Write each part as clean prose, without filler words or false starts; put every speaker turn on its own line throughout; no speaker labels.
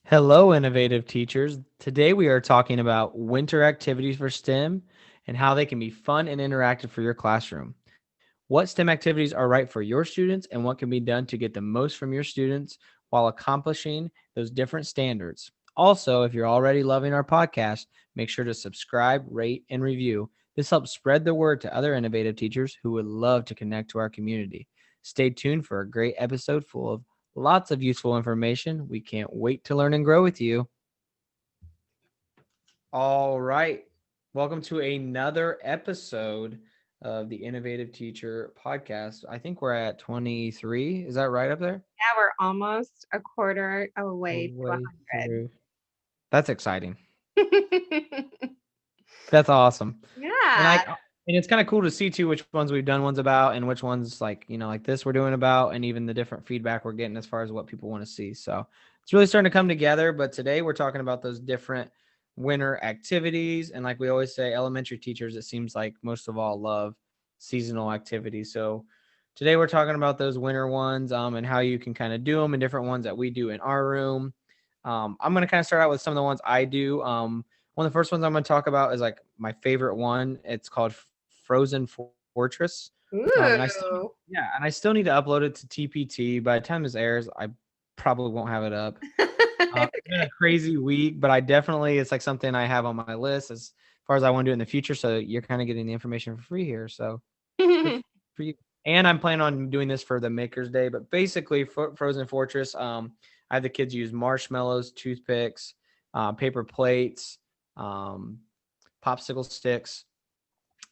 Hello, innovative teachers. Today we are talking about winter activities for STEM and how they can be fun and interactive for your classroom. What STEM activities are right for your students and what can be done to get the most from your students while accomplishing those different standards. Also, if you're already loving our podcast, make sure to subscribe, rate, and review. This helps spread the word to other innovative teachers who would love to connect to our community. Stay tuned for a great episode full of lots of useful information. We can't wait to learn and grow with you. All right. Welcome to another episode of the Innovative Teacher podcast. I think we're at 23. Is that right up there?
Yeah, we're almost a quarter away to
Way
100.
through. That's exciting. That's awesome. And I
Yeah.
and it's kind of cool to see too which ones we've done ones about and which ones like this we're doing about and even the different feedback we're getting as far as what people want to see. So it's really starting to come together. But today we're talking about those different winter activities. And like we always say, elementary teachers, it seems like most of all love seasonal activities. So today we're talking about those winter ones and how you can kind of do them and different ones that we do in our room. I'm going to kind of start out with some of the ones I do. One of the first ones I'm going to talk about is like my favorite one. It's called Frozen Fortress. And
Ooh.
I still need to upload it to TPT. By the time this airs, I probably won't have it up. It's been a crazy week, but I definitely it's like something I have on my list as far as I want to do in the future. So you're kind of getting the information for free here. So good for you. And I'm planning on doing this for the Maker's Day. But basically, Frozen Fortress. I have the kids use marshmallows, toothpicks, paper plates, um, popsicle sticks,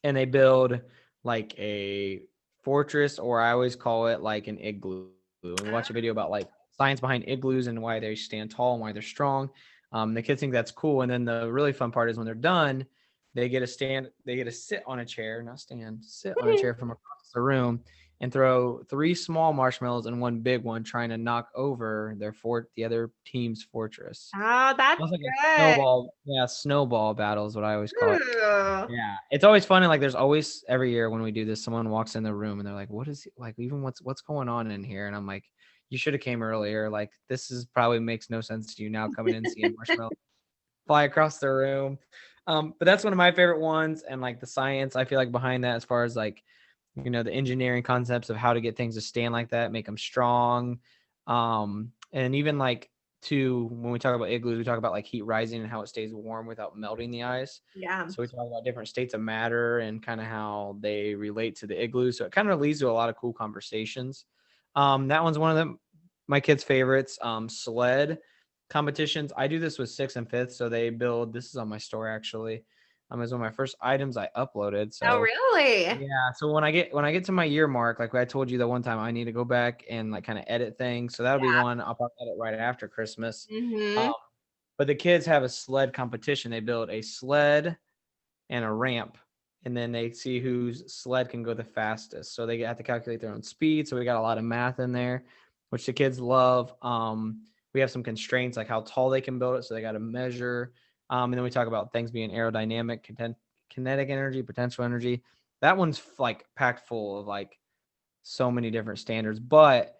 and they build like a fortress, or I always call it like an igloo. And we watch a video about like science behind igloos and why they stand tall and why they're strong. The kids think that's cool, and then the really fun part is when they're done, they get to sit on a chair, not stand, sit on a chair from across the room, and throw three small marshmallows and one big one, trying to knock over the other team's fortress.
Oh, that's
Sounds like a
good.
snowball, yeah, snowball battle is what I always call it.
Ooh.
Yeah, it's always fun, and like, there's always every year when we do this, someone walks in the room and they're like, "What is like even what's going on in here?" And I'm like, "You should have came earlier. Like, this is probably makes no sense to you now coming in seeing marshmallow fly across the room." But that's one of my favorite ones, and like the science I feel like behind that, as far as like the engineering concepts of how to get things to stand like that, make them strong, and even like to when we talk about igloos, we talk about like heat rising and how it stays warm without melting the ice.
Yeah.
So we talk about different states of matter and kind of how they relate to the igloo. So it kind of leads to a lot of cool conversations. That one's one of my kids' favorites. Sled competitions. I do this with sixth and fifth. So they build. This is on my store actually. Is one of my first items I uploaded.
Oh,
So
really?
yeah, so when I get to my year mark, like I told you that one time, I need to go back and like kind of edit things. So that'll be
Yeah.
one I'll probably edit right after Christmas. Um,
Mm-hmm.
but the kids have a sled competition. They build a sled and a ramp, and then they see whose sled can go the fastest. So they have to calculate their own speed. So we got a lot of math in there, which the kids love. We have some constraints like how tall they can build it, so they got to measure. And then we talk about things being aerodynamic, kinetic energy, potential energy. That one's like packed full of like so many different standards. But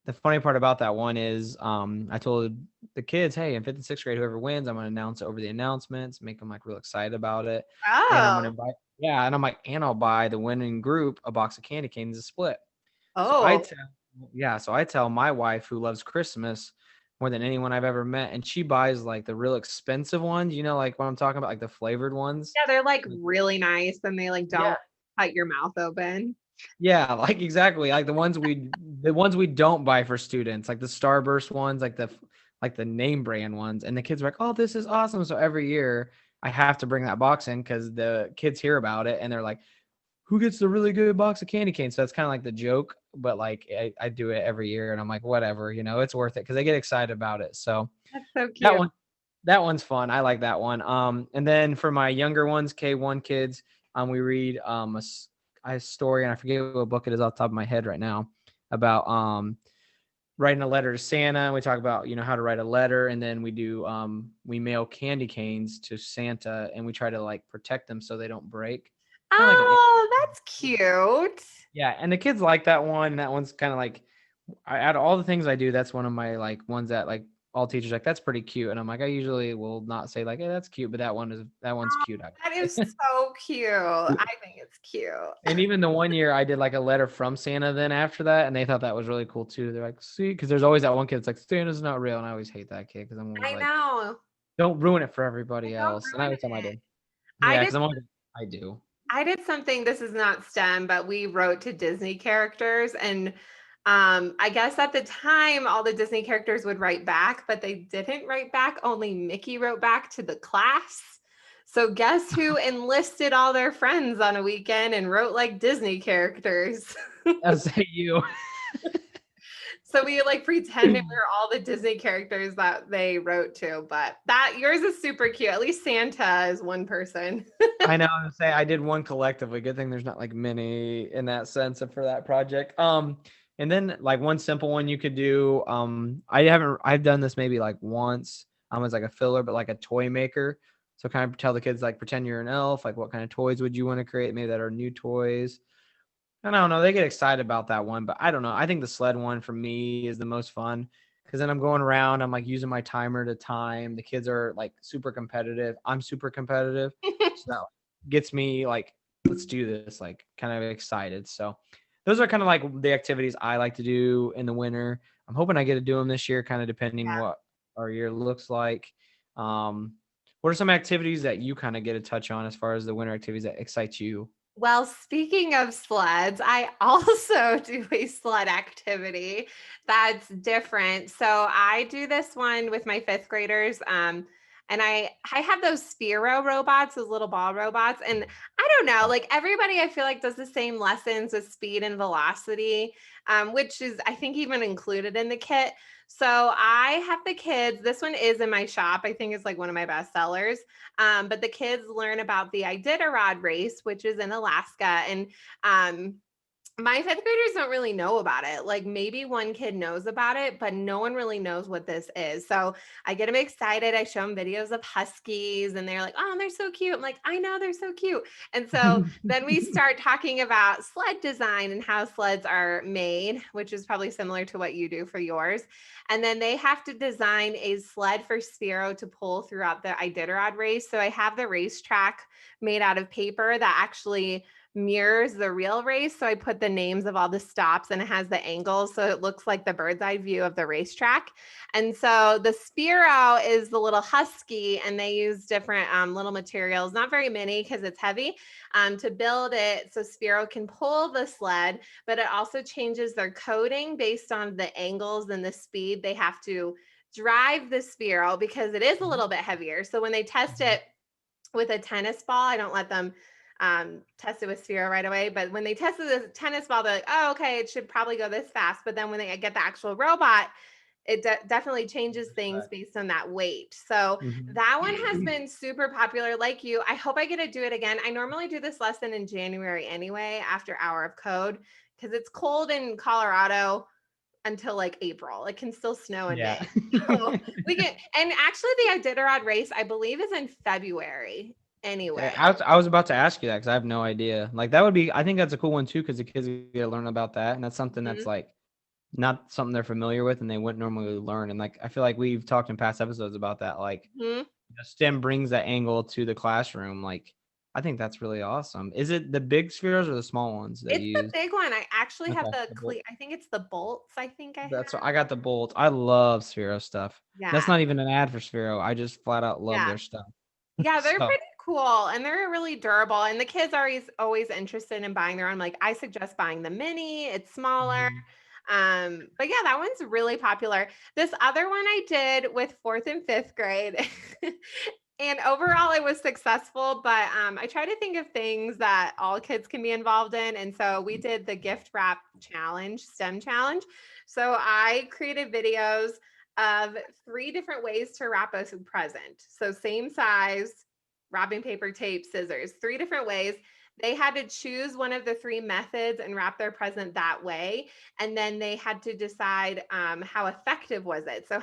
the funny part about that one is I told the kids, hey, in fifth and sixth grade, whoever wins, I'm going to announce it over the announcements, make them like real excited about it. And I'm going to
Oh.
invite, yeah. And I'm like, and I'll buy the winning group a box of candy canes to split. So I
Oh.
tell, yeah. So I tell my wife, who loves Christmas more than anyone I've ever met, and she buys like the real expensive ones, like what I'm talking about, like the flavored ones.
Yeah, they're like really nice and they like
Yeah.
don't cut your mouth open.
Yeah, like exactly. Like the ones we don't buy for students, like the Starburst ones, like the name brand ones. And the kids are like, "Oh, this is awesome." So every year I have to bring that box in because the kids hear about it and they're like, "Who gets the really good box of candy canes?" So that's kind of like the joke, but like I do it every year and I'm like, whatever, it's worth it because they get excited about it. So
That's so
that
cute.
one that one's fun. I like that one. And then for my younger ones, K1 kids, we read a story, and I forget what book it is off the top of my head right now, about writing a letter to Santa. And we talk about how to write a letter, and then we mail candy canes to Santa, and we try to like protect them so they don't break. Kind of like an
Oh, that's cute.
yeah, and the kids like that one. That one's kind of like out of all the things I do, that's one of my like ones that like all teachers like, that's pretty cute. And I'm like, I usually will not say like, hey, that's cute, but that one's cute.
That is so cute. I think it's cute.
And even the one year I did like a letter from Santa then after that, and they thought that was really cool too. They're like, see, because there's always that one kid that's like, Santa's not real. And I always hate that kid because I'm always
I
like,
know.
don't ruin it for everybody
Don't
else. And
ruin
every time I
it.
do.
I
Yeah,
did
because I'm always, I do.
I did something, this is not STEM, but we wrote to Disney characters. And I guess at the time, all the Disney characters would write back, but they didn't write back. Only Mickey wrote back to the class. So guess who enlisted all their friends on a weekend and wrote like Disney characters?
I'll say you.
So we like pretended we were all the Disney characters that they wrote to, but that yours is super cute. At least Santa is one person.
I know. I say I did one collectively. Good thing there's not like many in that sense for that project. And then like one simple one you could do. I've done this maybe like once. As like a filler, but like a toy maker. So kind of tell the kids like pretend you're an elf. Like what kind of toys would you want to create? Maybe that are new toys. And I don't know. They get excited about that one, but I don't know. I think the sled one for me is the most fun because then I'm going around. I'm like using my timer to time. The kids are like super competitive. I'm super competitive. So that gets me like, let's do this, like kind of excited. So those are kind of like the activities I like to do in the winter. I'm hoping I get to do them this year, kind of depending what our year looks like. What are some activities that you kind of get a touch on as far as the winter activities that excite you?
Well, speaking of sleds, I also do a sled activity that's different. So I do this one with my fifth graders. And I have those Sphero robots, those little ball robots. And I don't know, like everybody I feel like does the same lessons with speed and velocity, which is I think even included in the kit. So I have the kids, this one is in my shop. I think it's like one of my best sellers. But the kids learn about the Iditarod race, which is in Alaska. And my fifth graders don't really know about it. Like maybe one kid knows about it, but no one really knows what this is. So I get them excited. I show them videos of huskies and they're like, oh, they're so cute. I'm like, I know they're so cute. And so then we start talking about sled design and how sleds are made, which is probably similar to what you do for yours. And then they have to design a sled for Sphero to pull throughout the Iditarod race. So I have the racetrack made out of paper that actually mirrors the real race. So I put the names of all the stops and it has the angles. So it looks like the bird's eye view of the racetrack. And so the Sphero is the little husky and they use different little materials, not very many because it's heavy, to build it so Sphero can pull the sled, but it also changes their coding based on the angles and the speed they have to drive the Sphero because it is a little bit heavier. So when they test it with a tennis ball, I don't let them test it with Sphero right away. But when they tested the tennis ball, they're like, oh, okay, it should probably go this fast. But then when they get the actual robot, it definitely changes things based on that weight. So that one has been super popular. Like you, I hope I get to do it again. I normally do this lesson in January anyway, after Hour of Code, because it's cold in Colorado until like April. It can still snow in May. So we can, and actually the Iditarod race, I believe, is in February anyway.
I was about to ask you that because I have no idea. Like that would be, I think that's a cool one too because the kids get to learn about that, and that's something that's like not something they're familiar with and they wouldn't normally learn. And like I feel like we've talked in past episodes about that. Like STEM brings that angle to the classroom. Like I think that's really awesome. Is it the big spheres or the small ones that
It's
you
the
use?
big one. I actually have
Okay,
I think it's the bolts. I think I have.
that's what I got the bolts. I love Sphero stuff. That's
Yeah.
not even an ad for Sphero. I just flat out love
Yeah.
their stuff.
Yeah, they're
So
pretty cool and they're really durable. And the kids are always interested in buying their own. Like I suggest buying the mini, it's smaller. But yeah, that one's really popular. This other one I did with fourth and fifth grade. And overall, it was successful, but I try to think of things that all kids can be involved in. And so we did the gift wrap challenge, STEM challenge. So I created videos of 3 different ways to wrap a present. So same size, wrapping paper, tape, scissors, 3 different ways. They had to choose one of the 3 methods and wrap their present that way. And then they had to decide how effective was it. So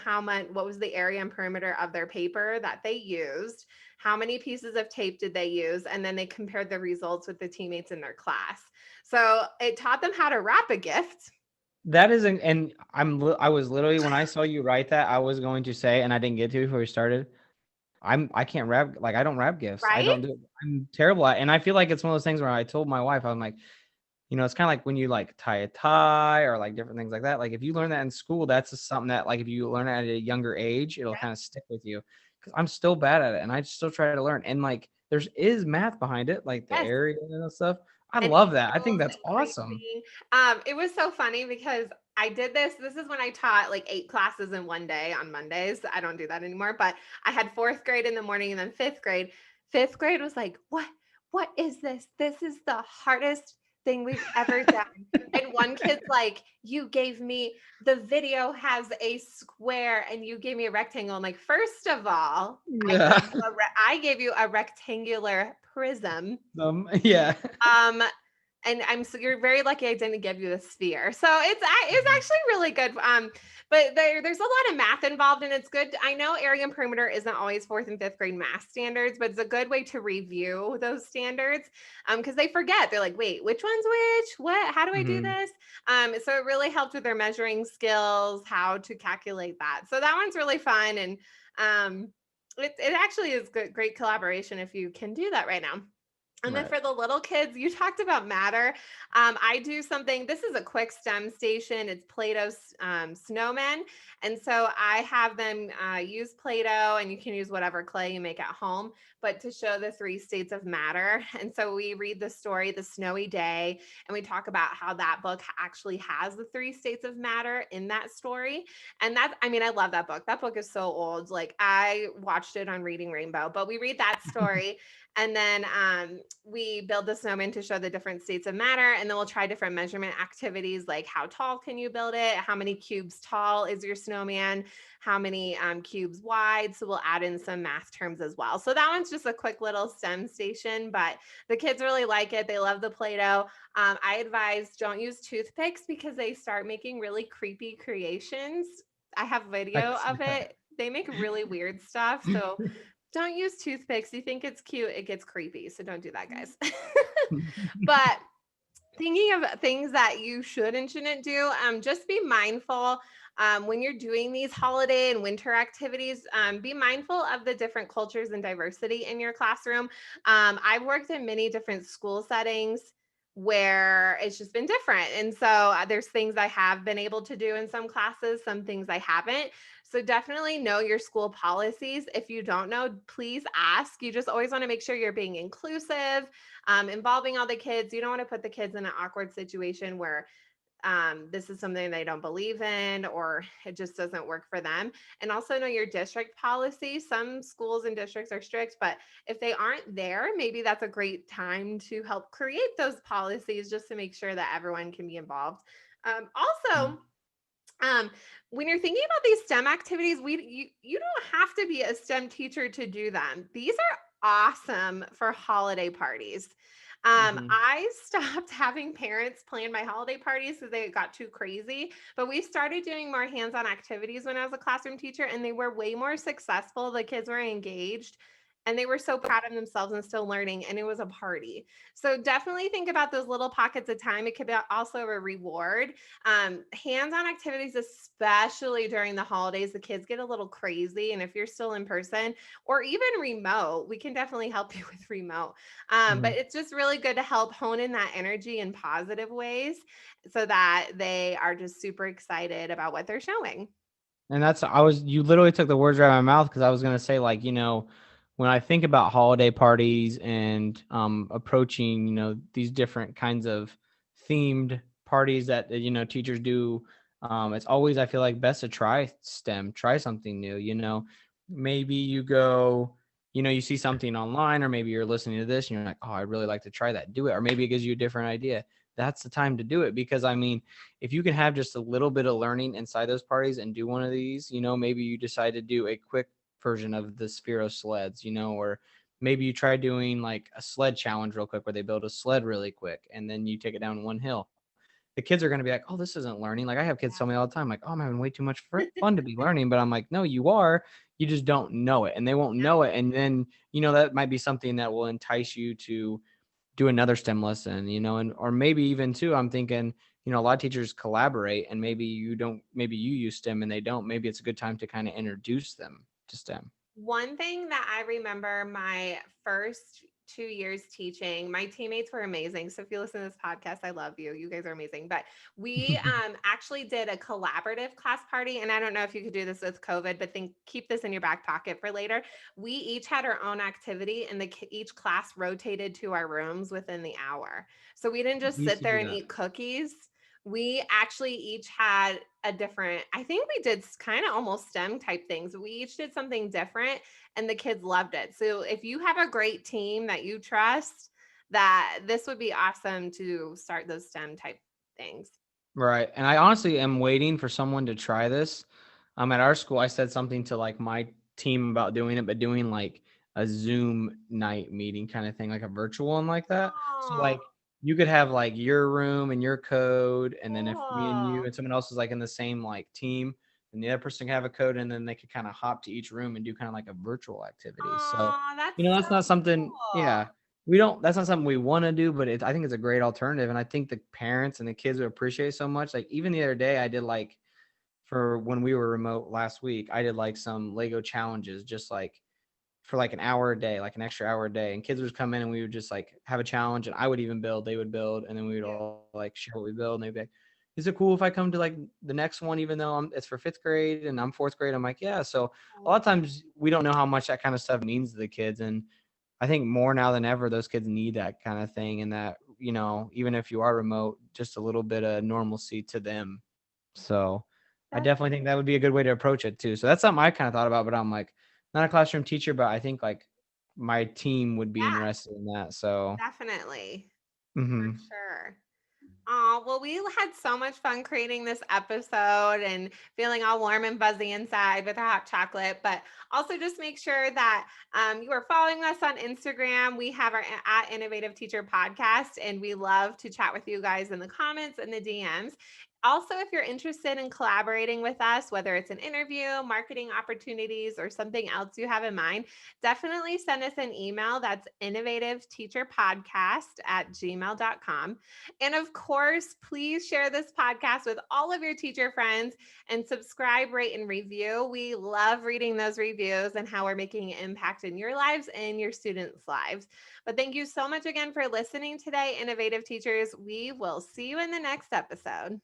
what was the area and perimeter of their paper that they used? How many pieces of tape did they use? And then they compared the results with the teammates in their class. So it taught them how to wrap a gift.
That isn't, and I was literally, when I saw you write that, I was going to say, and I didn't get to before we started. I can't wrap, like, I don't wrap gifts. I
Right?
don't do it. I'm terrible at, and I feel like it's one of those things where I told my wife, I'm like, it's kind of like when you like tie a tie or like different things like that. Like if you learn that in school, that's just something that like if you learn it at a younger age, it'll
Yep.
kind of stick with you. Because I'm still bad at it, and I still try to learn. And like is math behind it, like the
Yes.
area and stuff. I
And
love that. I think
angles
that's
and
awesome.
creasing. It was so funny because I did this. This is when I taught like 8 classes in one day on Mondays. I don't do that anymore, but I had 4th grade in the morning and then 5th grade. 5th grade was like, "What? What is this? This is the hardest thing we've ever done." And one kid's like, "You gave me the video has a square and you gave me a rectangle." I'm like, "First of all,
Yeah.
I gave you a rectangular prism."
Yeah.
Um, and I'm so you're very lucky I didn't give you the sphere. So it's actually really good. But there's a lot of math involved, and it's good. I know area and perimeter isn't always 4th and 5th grade math standards, but it's a good way to review those standards. Because they forget. They're like, wait, which one's which? What? How do I do
Mhm.
this? So it really helped with their measuring skills, how to calculate that. So that one's really fun, and it actually is good, great collaboration if you can do that right now. And then
Right.
for the little kids, you talked about matter. I do something, this is a quick STEM station. It's Play-Doh's snowmen. And so I have them use Play-Doh, and you can use whatever clay you make at home, but to show the 3 states of matter. And so we read the story, The Snowy Day, and we talk about how that book actually has the 3 states of matter in that story. And that's, I mean, I love that book. That book is so old. Like I watched it on Reading Rainbow, but we read that story. And then we build the snowman to show the different states of matter. And then we'll try different measurement activities like how tall can you build it? How many cubes tall is your snowman? How many cubes wide? So we'll add in some math terms as well. So that one's just a quick little STEM station, but the kids really like it. They love the Play-Doh. I advise don't use toothpicks because they start making really creepy creations. I have
I
video
can see
of it. They make really weird stuff. So
that.
don't use toothpicks. You think it's cute, it gets creepy. So don't do that, guys. But thinking of things that you should and shouldn't do, just be mindful when you're doing these holiday and winter activities. Be mindful of the different cultures and diversity in your classroom. I've worked in many different school settings where it's just been different. And so there's things I have been able to do in some classes, some things I haven't. So definitely know your school policies. If you don't know, please ask. You just always want to make sure you're being inclusive, involving all the kids. You don't want to put the kids in an awkward situation where this is something they don't believe in or it just doesn't work for them. And also know your district policy. Some schools and districts are strict, but if they aren't there, maybe that's a great time to help create those policies just to make sure that everyone can be involved. Also, um, when you're thinking about these STEM activities, you don't have to be a STEM teacher to do them. These are awesome for holiday parties.
Mhm.
I stopped having parents plan my holiday parties because they got too crazy. But we started doing more hands-on activities when I was a classroom teacher, and they were way more successful. The kids were engaged. And they were so proud of themselves and still learning, and it was a party. So definitely think about those little pockets of time. It could be also a reward. Hands-on activities, especially during the holidays, the kids get a little crazy. And if you're still in person or even remote, we can definitely help you with remote. But
Mhm.
it's just really good to help hone in that energy in positive ways so that they are just super excited about what they're showing.
And you literally took the words right out of my mouth, because I was gonna say, like, when I think about holiday parties and approaching, these different kinds of themed parties that teachers do, it's always, I feel like, best to try STEM, try something new. Maybe you go, you see something online, or maybe you're listening to this and you're like, oh, I'd really like to try that, do it. Or maybe it gives you a different idea. That's the time to do it, because I mean, if you can have just a little bit of learning inside those parties and do one of these, maybe you decide to do a quick version of the Sphero sleds, or maybe you try doing like a sled challenge real quick where they build a sled really quick and then you take it down one hill. The kids are going to be like, oh, this isn't learning. Like I have kids tell me all the time, like, oh, I'm having way too much fun to be learning. But I'm like, no, you are. You just don't know it, and they won't know it. And then, that might be something that will entice you to do another STEM lesson, and or maybe even too, I'm thinking a lot of teachers collaborate, and maybe you use STEM and they don't. Maybe it's a good time to kind of introduce them to STEM.
One thing that I remember my first 2 years teaching, my teammates were amazing. So if you listen to this podcast, I love you. You guys are amazing. But we actually did a collaborative class party. And I don't know if you could do this with COVID, but keep this in your back pocket for later. We each had our own activity, and each class rotated to our rooms within the hour. So we didn't just
We used
sit
to
there
do
and
that.
eat cookies. We actually each had a different, I think we did kind of almost STEM type things. We each did something different, and the kids loved it. So if you have a great team that you trust, that this would be awesome to start those STEM type things.
Right. And I honestly am waiting for someone to try this. At our school, I said something to like my team about doing it, but doing like a Zoom night meeting kind of thing, like a virtual one like that. So
Oh,
like you could have like your room and your code, and then if me and you
cool.
and someone else is like in the same like team, then the other person can have a code, and then they could kind of hop to each room and do kind of like a virtual activity. So,
Oh, that's
that's not
so
something,
cool.
yeah, that's not something we want to do, but I think it's a great alternative. And I think the parents and the kids would appreciate it so much. Like even the other day, I did like, for when we were remote last week, I did like some Lego challenges, just like for like an hour a day, like an extra hour a day. And kids would come in and we would just like have a challenge, and I would even build, they would build, and then we would
Cute.
all like share what we build. And they'd be like, is it cool if I come to like the next one, even though it's for fifth grade and I'm fourth grade? I'm like, yeah. So a lot of times we don't know how much that kind of stuff means to the kids. And I think more now than ever, those kids need that kind of thing. And that, even if you are remote, just a little bit of normalcy to them. So I
That's
definitely think that would be a good way to approach it too. So that's something I kind of thought about, but I'm like, not a classroom teacher, but I think like my team would be
yeah,
interested in that. So,
definitely. For
hmm
sure. Oh, well, we had so much fun creating this episode and feeling all warm and fuzzy inside with our hot chocolate. But also, just make sure that you are following us on Instagram. We have our at Innovative Teacher podcast, and we love to chat with you guys in the comments and the DMs. Also, if you're interested in collaborating with us, whether it's an interview, marketing opportunities, or something else you have in mind, definitely send us an email. That's innovativeteacherpodcast@gmail.com. And of course, please share this podcast with all of your teacher friends and subscribe, rate, and review. We love reading those reviews and how we're making an impact in your lives and your students' lives. But thank you so much again for listening today, Innovative Teachers. We will see you in the next episode.